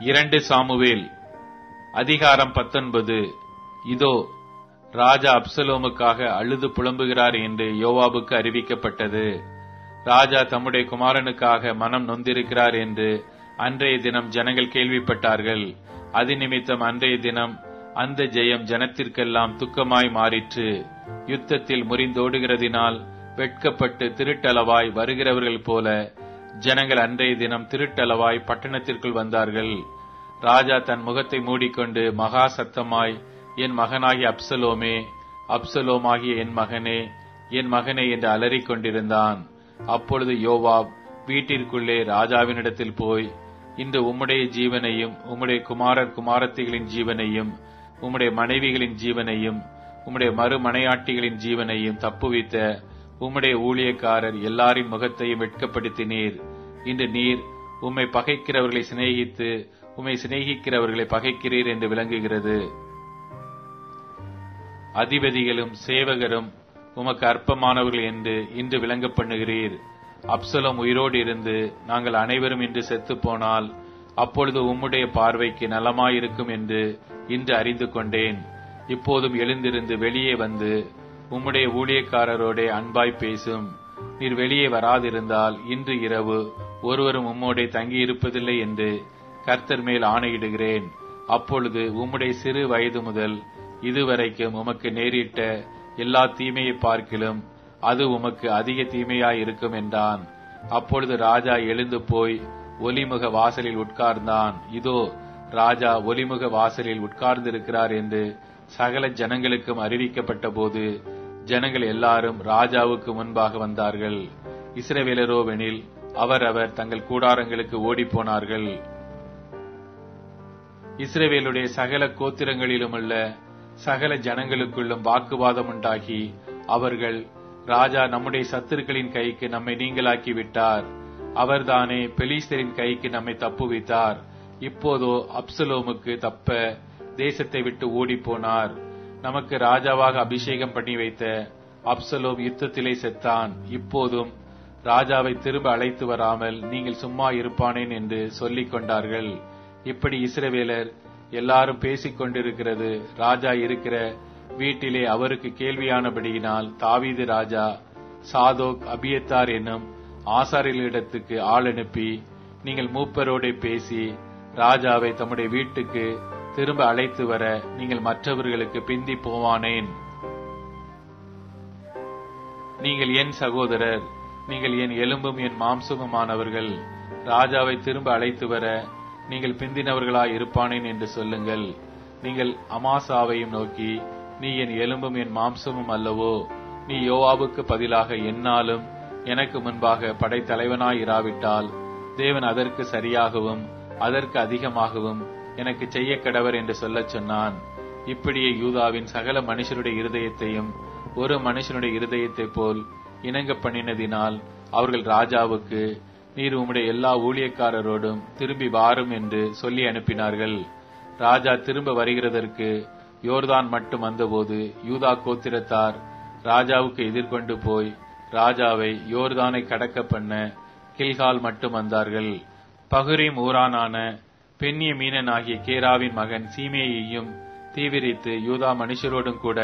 2 Samuel அதிகாரம் 19. இதோ, ராஜா அப்சலோமுக்காக அழுது புலம்புகிறார் என்று யோவாபுக்கு அறிவிக்கப்பட்டது. ராஜா தம்முடைய குமாரனுக்காக மனம் நொந்திருக்கிறார் என்று அன்றைய தினம் ஜனங்கள் கேள்விப்பட்டார்கள். அது நிமித்தம் அன்றைய தினம் அந்த ஜெயம் ஜனத்திற்கெல்லாம் துக்கமாய் மாறிற்று. யுத்தத்தில் முறிந்தோடுகிறதினால் வெட்கப்பட்டு திருட்டளவாய் வருகிறவர்கள் போல ஜனங்கள் அன்றைய தினம் திருட்டளவாய் பட்டணத்திற்குள் வந்தார்கள். ராஜா தன் முகத்தை மூடிக்கொண்டு மகா சத்தமாய், என் மகனாகிய அப்சலோமே, அப்சலோமாகிய என் மகனே, என் மகனே என்று அலறிக் கொண்டிருந்தான். அப்பொழுது யோவாப் வீட்டிற்குள்ளே ராஜாவினிடத்தில் போய், இன்று உம்முடைய ஜீவனையும் உம்முடைய குமாரர் குமாரத்திகளின் ஜீவனையும் உம்முடைய மனைவிகளின் ஜீவனையும் உம்முடைய மறுமனையாட்டிகளின் ஜீவனையும் தப்புவித்த உம்முடைய ஊழியக்காரர் எல்லாரின் முகத்தையும் வெட்கப்படுத்தினீர். இன்று நீர் உம்மை பகைக்கிறவர்களை சிநேகித்து உம்மை சிநேகிக்கிறவர்களை பகைக்கிறீர் என்று விளங்குகிறது. அதிபதிகளும் சேவகரும் உமக்கு அற்பமானவர்கள் என்று இன்று விளங்க பண்ணுகிறீர். அப்சலோம் உயிரோடு இருந்து நாங்கள் அனைவரும் இன்று செத்து போனால் அப்பொழுது உம்முடைய பார்வைக்கு நலமாயிருக்கும் என்று இன்று அறிந்து கொண்டேன். இப்போதும் எழுந்திருந்து வெளியே வந்து உம்முடைய ஊழியக்காரரோட அன்பாய் பேசும். நீர் வெளியே வராதிருந்தால் இன்று இரவு ஒருவரும் உம்மோடே தங்கியிருப்பதில்லை என்று கர்த்தர் மேல் ஆணையிடுகிறேன். அப்பொழுது உம்முடைய சிறு வயது முதல் இதுவரைக்கும் உமக்கு நேரிட்ட எல்லா தீமையை பார்க்கிலும் அது உமக்கு அதிக தீமையாயிருக்கும் என்றான். அப்பொழுது ராஜா எழுந்து போய் ஒலிமுக வாசலில் உட்கார்ந்தான். இதோ, ராஜா ஒலிமுக வாசலில் உட்கார்ந்திருக்கிறார் என்று சகல ஜனங்களுக்கும் அறிவிக்கப்பட்ட போது ஜனங்கள் எல்லாரும் ராஜாவுக்கு முன்பாக வந்தார்கள். இஸ்ரவேலரோவெனில் அவரவர் தங்கள் கூடாரங்களுக்கு ஓடிப்போனார்கள். இஸ்ரவேலுடைய சகல கோத்திரங்களிலுமுள்ள சகல ஜனங்களுக்குள்ளும் வாக்குவாதம் உண்டாகி அவர்கள், ராஜா நம்முடைய சத்துருக்களின் கைக்கு நம்மை நீங்களாக்கி விட்டார், அவர்தானே பெலிஸ்தரின் கைக்கு நம்மை தப்புவித்தார். இப்போதோ அப்சலோமுக்கு தப்ப தேசத்தை விட்டு ஓடிப்போனார். நமக்கு ராஜாவாக அபிஷேகம் பண்ணி வைத்த அப்சலோம் யுத்தத்திலே செத்தான். இப்போதும் ராஜாவை திரும்ப அழைத்து வராமல் நீங்கள் சும்மா இருப்பானேன் என்று சொல்லிக் கொண்டார்கள். இப்படி இஸ்ரவேலர் எல்லாரும் பேசிக் கொண்டிருக்கிறது ராஜா இருக்கிற வீட்டிலே அவருக்கு கேள்வியானபடியினால் தாவீது ராஜா சாதோக் அபியத்தார் என்னும் ஆசாரியர்களிடத்துக்கு ஆள் அனுப்பி, நீங்கள் மூப்பரோட பேசி ராஜாவை தம்முடைய வீட்டுக்கு திரும்ப அழைத்து வர நீங்கள் மற்றவர்களுக்கு பிந்தி போவானேன். நீங்கள் என் சகோதரர், நீங்கள் என் எலும்பும் என் மாம்சமுமானவர்கள். ராஜாவை திரும்ப அழைத்து வர நீங்கள் பிந்தினவர்களாய் இருப்பானேன் என்று சொல்லுங்கள். நீங்கள் அமாசாவையும் நோக்கி, நீ என் எலும்பும் என் மாம்சமும் அல்லவோ? நீ யோவாபுக்கு பதிலாக என்னாலும் எனக்கு முன்பாக படைத்தலைவனாய் இராவிட்டால் தேவன் அதற்கு சரியாகவும் அதற்கு அதிகமாகவும் எனக்கு செய்ய கடவர் என்று சொல்லச் சொன்னான். இப்படியே யூதாவின் சகல மனுஷருடைய இருதயத்தையும் ஒரு மனுஷனுடைய இருதயத்தை போல் இணங்க பண்ணினதினால் அவர்கள் ராஜாவுக்கு, நீர் உம்முடைய எல்லா ஊழியக்காரரோடும் திரும்பி வாரும் என்று சொல்லி அனுப்பினார்கள். ராஜா திரும்ப வருகிறதற்கு யோர்தான் மட்டும் வந்தபோது யூதா கோத்திரத்தார் ராஜாவுக்கு எதிர்கொண்டு போய் ராஜாவை யோர்தானை கடக்க பண்ண கில்கால் மட்டும் வந்தார்கள். பகுரீம் ஊரானான பென்யமீனனாகிய கேராவின் மகன் சீமேயையும் தீவிரித்து யூதா மனுஷரோடும் கூட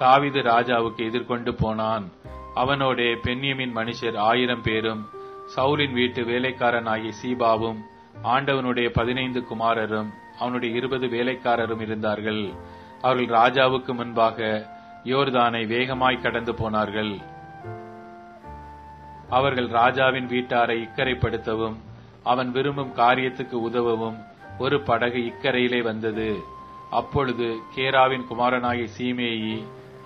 தாவீது ராஜாவுக்கு எதிர்கொண்டு போனான். அவனோடே பென்யமீன் மனுஷர் 1000 பேரும் சவுலின் வீட்டு வேலைக்காரனாகிய சீபாவும் ஆண்டவனுடைய 15 குமாரரும் அவனுடைய 20 வேலைக்காரரும் இருந்தார்கள். அவர்கள் ராஜாவுக்கு முன்பாக யோர்தானை வேகமாய் கடந்து போனார்கள். அவர்கள் ராஜாவின் வீட்டாரை இக்கரைப்படுத்தவும் அவன் விரும்பும் காரியத்துக்கு உதவவும் ஒரு படகு இக்கரையிலே வந்தது. அப்பொழுது கேராவின் குமாரனாகிய சீமேயி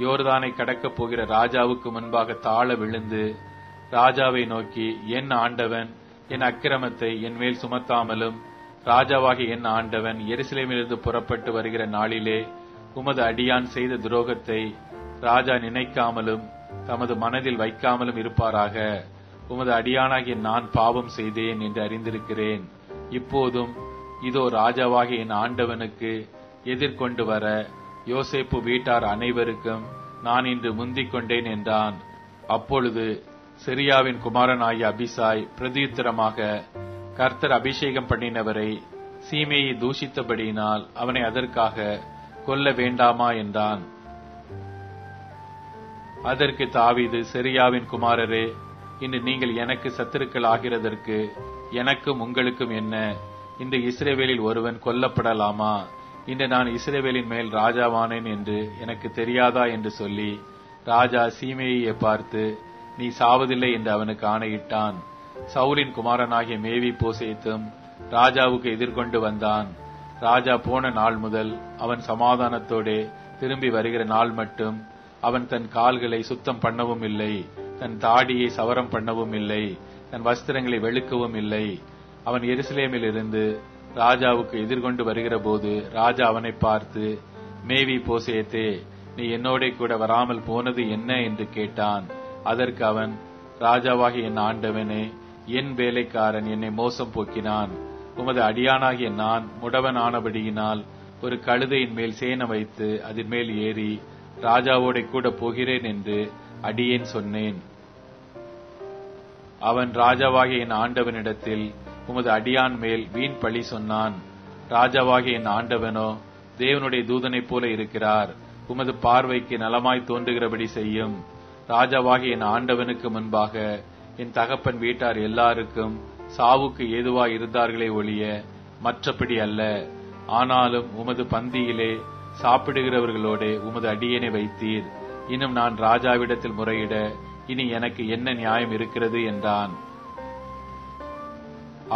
யோர்தானை கடக்கப் போகிற ராஜாவுக்கு முன்பாக தாழ விழுந்து ராஜாவை நோக்கி, என் ஆண்டவன் என் அக்கிரமத்தை என் மேல் சுமத்தாமலும் ராஜாவாகிய என் ஆண்டவன் எருசலேமிலிருந்து புறப்பட்டு வருகிற நாளிலே உமது அடியான் செய்த துரோகத்தை ராஜா நினைக்காமலும் தமது மனதில் வைக்காமலும் இருப்பாராக. உமது அடியானாகிய நான் பாவம் செய்தேன் என்று அறிந்திருக்கிறேன். இப்போதும் இதோ ராஜாவாகிய என் ஆண்டவனுக்கு எதிர்கொண்டு வர யோசேப்பு வீட்டார் அனைவருக்கும் நான் இன்று முந்திக் கொண்டேன் என்றான். அப்பொழுது சிரியாவின் குமாரனாகிய அபிசாய் பிரதியுத்தரமாக, கர்த்தர் அபிஷேகம் பண்ணினவரை சீமேயை தூஷித்தபடியினால் அவனை அதற்காக கொல்ல வேண்டாமா என்றான். அதற்கு தாவீது, செரியாவின் குமாரரே, இன்று நீங்கள் எனக்கு சத்துருக்கள் ஆகிறதற்கு எனக்கும் உங்களுக்கும் என்ன? இந்த இஸ்ரவேலில் ஒருவன் கொல்லப்படலாமா? இன்று நான் இஸ்ரவேலின் மேல் ராஜாவானேன் என்று எனக்கு தெரியாதா என்று சொல்லி ராஜா சீமேயை பார்த்து, நீ சாவதில்லை என்று அவனுக்கு ஆணையிட்டான். சவுலின் குமாரனாகிய மேவி போசேத்தும் ராஜாவுக்கு எதிர்கொண்டு வந்தான். ராஜா போன நாள் முதல் அவன் சமாதானத்தோடே திரும்பி வருகிற நாள் மட்டும் அவன் தன் கால்களை சுத்தம் பண்ணவும் இல்லை, தன் தாடியை சவரம் பண்ணவும் இல்லை, தன் வஸ்திரங்களை வெளுக்கவும் இல்லை. அவன் எருசலேமில் இருந்து ராஜாவுக்கு எதிர்கொண்டு வருகிற போது ராஜா அவனை பார்த்து, மேவி போசேத்தே, நீ என்னோட கூட வராமல் போனது என்ன என்று கேட்டான். அதற்கு அவன், ராஜாவாகிய என் ஆண்டவனே, என் வேலைக்காரன் என்னை மோசம் போக்கினான். உமது அடியானாகிய நான் முடவன் ஆனபடியினால் ஒரு கழுதையின் மேல் சேன வைத்து அதன் மேல் ஏறி ராஜாவோட கூட போகிறேன் என்று அடியேன் சொன்னேன். அவன் ராஜாவாகிய என் ஆண்டவனிடத்தில் உமது அடியான் மேல் வீண் பழி சொன்னான். ராஜாவாகிய என் ஆண்டவனோ தேவனுடைய தூதனைப் போல இருக்கிறார். உமது பார்வைக்கு நலமாய் தோன்றுகிறபடி செய்யும். ராஜாவாகிய என் ஆண்டவனுக்கு முன்பாக என் தகப்பன் வீட்டார் எல்லாருக்கும் சாவுக்கு ஏதுவாய் இருந்தார்களே ஒழிய மற்றபடி அல்ல. ஆனாலும் உமது பந்தியிலே சாப்பிடுகிறவர்களோட உமது அடியேனை வைத்தீர். இன்னும் நான் ராஜாவிடத்தில் முறையிட இனி எனக்கு என்ன நியாயம் இருக்கிறது என்றான்.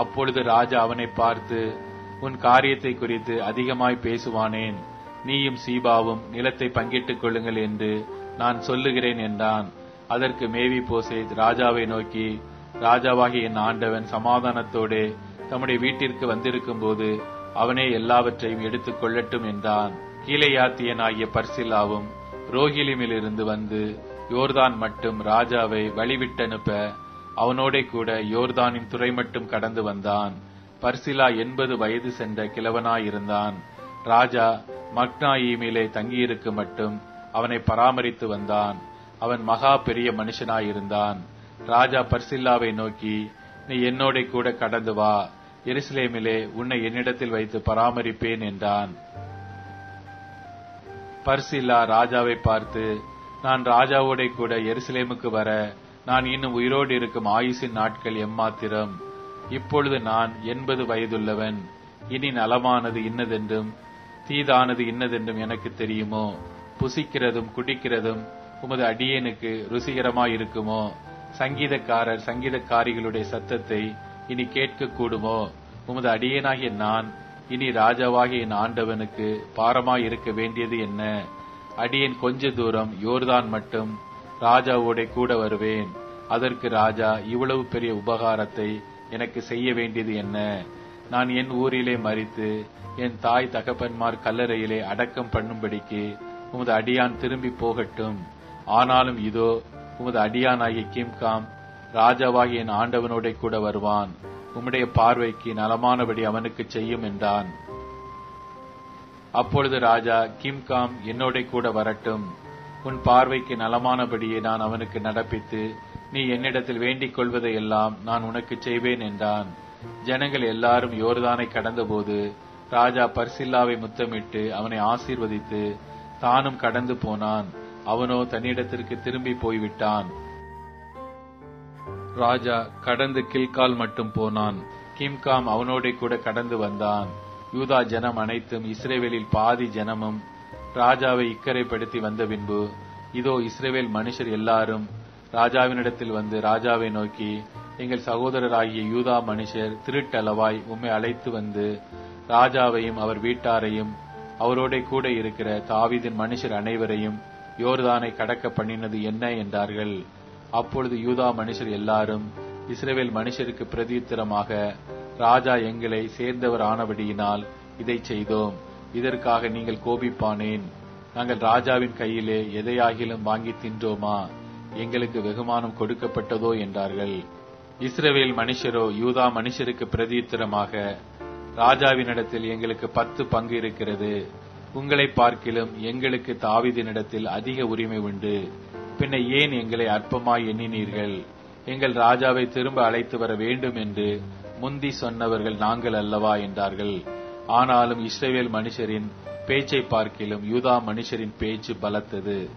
அப்பொழுது ராஜா அவனை பார்த்து, உன் காரியத்தை குறித்து அதிகமாய் பேசுவானேன். நீயும் சீபாவும் நிலத்தை பங்கிட்டுக் கொள்ளுங்கள் என்று நான் சொல்லுகிறேன் என்றான். அதற்கு மேவி போசேத் ராஜாவை நோக்கி, ராஜாவாகிய என் ஆண்டவன் சமாதானத்தோடே தம்முடைய வீட்டிற்கு வந்திருக்கும் போது அவனே எல்லாவற்றையும் எடுத்துக் கொள்ளட்டும் என்றான். கீலேயாத்தியனாகிய பர்சில்லாவும் ரோகிலிமிலிருந்து வந்து யோர்தான் மட்டும் ராஜாவை வழிவிட்டனுப்ப அவனோட கூட யோர்தானின் துறை மட்டும் கடந்து வந்தான். பர்சிலா 80 வயது சென்ற கிழவனாயிருந்தான். ராஜா மக்னாயீமிலே தங்கியிருக்கு மட்டும் அவனை பராமரித்து வந்தான். அவன் மகா பெரிய மனுஷனாயிருந்தான். ராஜா பர்சில்லாவை நோக்கி, நீ என்னோட கூட கடந்து வா, எருசலேமிலே உன்னை என்னிடத்தில் வைத்து பராமரிப்பேன் என்றான். பர்சில்லா ராஜாவை பார்த்து, நான் ராஜாவோட கூட எருசலேமுக்கு வர நான் இன்னும் உயிரோடு இருக்கும் ஆயுசின் நாட்கள் எம்மாத்திரம். இப்பொழுது நான் 80 வயதுள்ளவன். இனி நலமானது இன்னதென்றும் தீதானது இன்னதென்றும் எனக்கு தெரியுமோ? புசிக்கிறதும் குடிக்கிறதும் உமது அடியேனுக்கு ருசிகரமாயிருக்குமோ? சங்கீதக்காரர் சங்கீதக்காரிகளுடைய சத்தத்தை இனி கேட்க கூடுமோ? உமது அடியேனாகிய நான் இனி ராஜாவாகிய என் ஆண்டவனுக்கு பாரமாயிருக்க வேண்டியது என்ன? அடியேன் கொஞ்ச தூரம் யோர்தான் மட்டும் ராஜாவோட கூட வருவேன். அதற்கு ராஜா இவ்வளவு பெரிய உபகாரத்தை எனக்கு செய்ய வேண்டியது என்ன? நான் என் ஊரிலே மரித்து என் தாய் தகப்பன்மார் கல்லறையிலே அடக்கம் பண்ணும்படிக்கு உமது அடியான் திரும்பி போகட்டும். ஆனாலும் இதோ உமது அடியானாகிய கிம்காம் ராஜாவாகிய என் ஆண்டவனோட கூட வருவான். உம்முடைய பார்வைக்கு நலமானபடி அவனுக்கு செய்யும் என்றான். அப்பொழுது ராஜா, கிம்காம் என்னோட கூட வரட்டும். உன் பார்வைக்கு நலமானபடியே நான் அவனுக்கு நடப்பித்து நீ என்னிடத்தில் வேண்டிக் கொள்வதையெல்லாம் நான் உனக்கு செய்வேன் என்றான். ஜனங்கள் எல்லாரும் யோர்தானை கடந்தபோது ராஜா பர்சில்லாவை முத்தமிட்டு அவனை ஆசீர்வதித்து தானும் கடந்து போனான். அவனோ தன்னிடத்திற்கு திரும்பி போய்விட்டான். ராஜா கடந்து கில்கால் மட்டும் போனான். கிம்காம் அவனோட கூட கடந்து வந்தான். யூதா ஜனம் அனைத்தும் இஸ்ரவேலில் பாதி ஜனமும் ராஜாவை இக்கரைப்படுத்தி வந்த பின்பு இதோ இஸ்ரவேல் மனுஷர் எல்லாரும் ராஜாவினிடத்தில் வந்து ராஜாவை நோக்கி, எங்கள் சகோதரராகிய யூதா மனுஷர் திருட்டளவாய் உம்மை அழைத்து வந்து ராஜாவையும் அவர் வீட்டாரையும் அவரோட கூட இருக்கிற தாவீதின் மனுஷர் அனைவரையும் யோர்தானை கடக்க பண்ணினது என்ன என்றார்கள். அப்பொழுது யூதா மனுஷர் எல்லாரும் இஸ்ரவேல் மனுஷருக்கு பிரதியுத்தரமாக, ராஜா எங்களை சேர்ந்தவர் ஆனபடியினால் இதை செய்தோம். இதற்காக நீங்கள் கோபிப்பானேன்? நாங்கள் ராஜாவின் கையிலே எதையாகிலும் வாங்கி தின்றோமா? எங்களுக்கு வெகுமானம் கொடுக்கப்பட்டதோ என்றார்கள். இஸ்ரவேல் மனுஷரோ யூதா மனுஷருக்கு பிரதியுத்தரமாக, ராஜாவினிடத்தில் எங்களுக்கு 10 பங்கு இருக்கிறது. உங்களை பார்க்கிலும் எங்களுக்கு தாவீதினிடத்தில் அதிக உரிமை உண்டு. பின்ன ஏன் எங்களை அற்பமாய் எண்ணினீர்கள்? எங்கள் ராஜாவை திரும்ப அழைத்து வர வேண்டும் என்று முந்தி சொன்னவர்கள் நாங்கள் அல்லவா என்றார்கள். ஆனாலும் இஸ்ரவேல் மனுஷரின் பேச்சை பார்க்கிலும் யூதா மனுஷரின் பேச்சு பலத்தது.